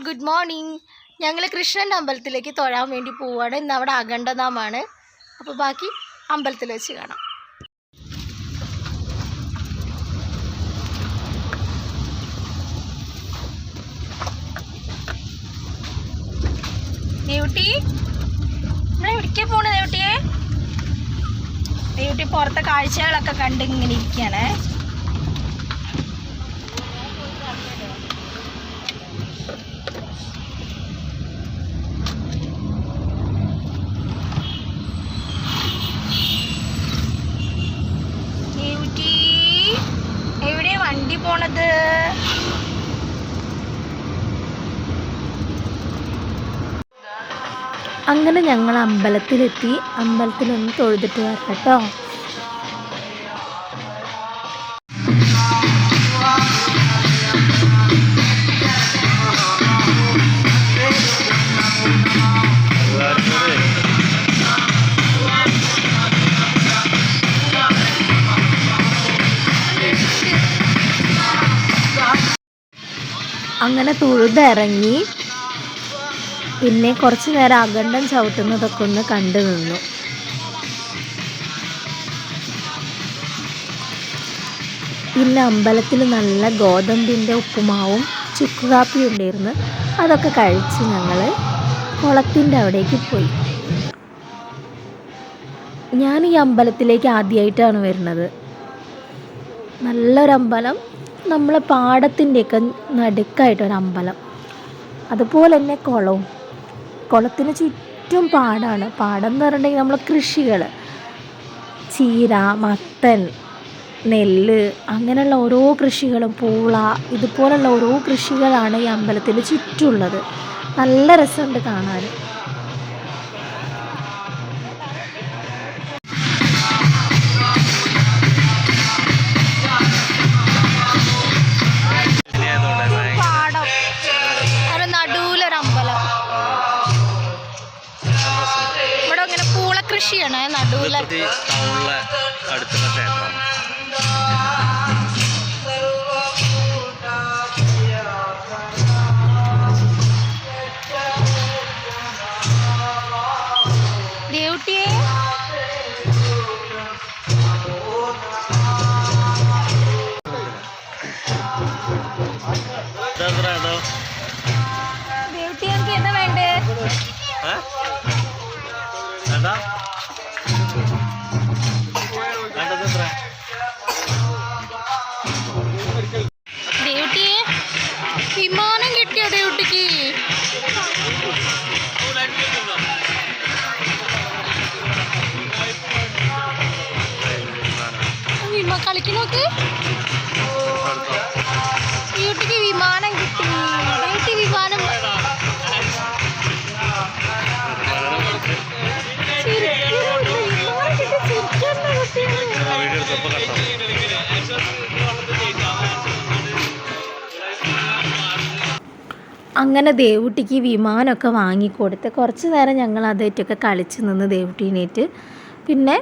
Good morning. ഞങ്ങൾ കൃഷ്ണൻ്റെ അമ്പലത്തിലേക്ക് തൊഴാൻ വേണ്ടി പോവുകയാണ്. ഇന്ന് അവിടെ അഖണ്ഡനാമാണ്. അപ്പോൾ ബാക്കി അമ്പലത്തിൽ വെച്ച് കാണാം. ദേവുട്ടി, ഇവിടെ എവിടേക്കാ പോണേ? ദേവുട്ടി പുറത്തെ കാഴ്ചകളൊക്കെ കണ്ട് ഇങ്ങനെ ഇരിക്കുകയാണ്. എവിടെയാ വണ്ടി പോണത്? അങ്ങനെ ഞങ്ങൾ അമ്പലത്തിലെത്തി. അമ്പലത്തിലൊന്ന് തൊഴുതിട്ട് വരാം കേട്ടോ. അങ്ങനെ തൊഴുതിറങ്ങി. പിന്നെ കുറച്ച് നേരം അഖണ്ഡം ചവിട്ടുന്നതൊക്കെ ഒന്ന് കണ്ടു നിന്നു. പിന്നെ അമ്പലത്തിൽ നല്ല ഗോതമ്പിൻ്റെ ഉപ്പുമാവും ചുക്കുകാപ്പിയും ഉണ്ടായിരുന്നു. അതൊക്കെ കഴിച്ച് ഞങ്ങൾ കുളത്തിൻ്റെ അവിടേക്ക് പോയി. ഞാൻ ഈ അമ്പലത്തിലേക്ക് ആദ്യമായിട്ടാണ് വരുന്നത്. നല്ലൊരമ്പലം, നമ്മളെ പാടത്തിൻ്റെയൊക്കെ നടുക്കായിട്ടൊരമ്പലം. അതുപോലെ തന്നെ കുളത്തിന് ചുറ്റും പാടാണ്. പാടം എന്ന് പറഞ്ഞിട്ടുണ്ടെങ്കിൽ നമ്മൾ കൃഷികൾ, ചീര, മത്തൻ, നെല്ല്, അങ്ങനെയുള്ള ഓരോ കൃഷികളും, പൂള, ഇതുപോലുള്ള ഓരോ കൃഷികളാണ് ഈ അമ്പലത്തിന് ചുറ്റുമുള്ളത്. നല്ല രസമുണ്ട് കാണാൻ. കൃഷിയാണ് നടുവിലെ അടുത്തുള്ള ക്ഷേത്രമാണ്. ദേവുട്ടിയെ ദേവുട്ടി എനിക്ക് എന്താ വേണ്ടേ? ദേവുട്ടിയെ വിമാനം കിട്ടിയോ? ദേവുട്ടിക്ക് കളിക്കുന്നോക്ക്. ദേവുട്ടിക്ക് വിമാനം കിട്ടി. ദേവുട്ടി വിമാനം അങ്ങനെ ദേവുട്ടിക്ക് വിമാനമൊക്കെ വാങ്ങിക്കൊടുത്ത് കുറച്ച് നേരം ഞങ്ങൾ അതേറ്റൊക്കെ കളിച്ച് നിന്ന് ദേവുട്ടീനേറ്റ് പിന്നെ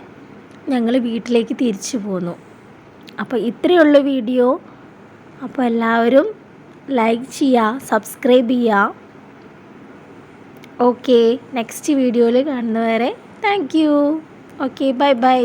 ഞങ്ങൾ വീട്ടിലേക്ക് തിരിച്ചു പോന്നു. അപ്പോൾ ഇത്രയേ ഉള്ളൂ വീഡിയോ. അപ്പോൾ എല്ലാവരും ലൈക്ക് ചെയ്യുക, സബ്സ്ക്രൈബ് ചെയ്യുക. ഓക്കെ, നെക്സ്റ്റ് വീഡിയോയിൽ കാണുന്നവരെ thank you. Okay, bye bye.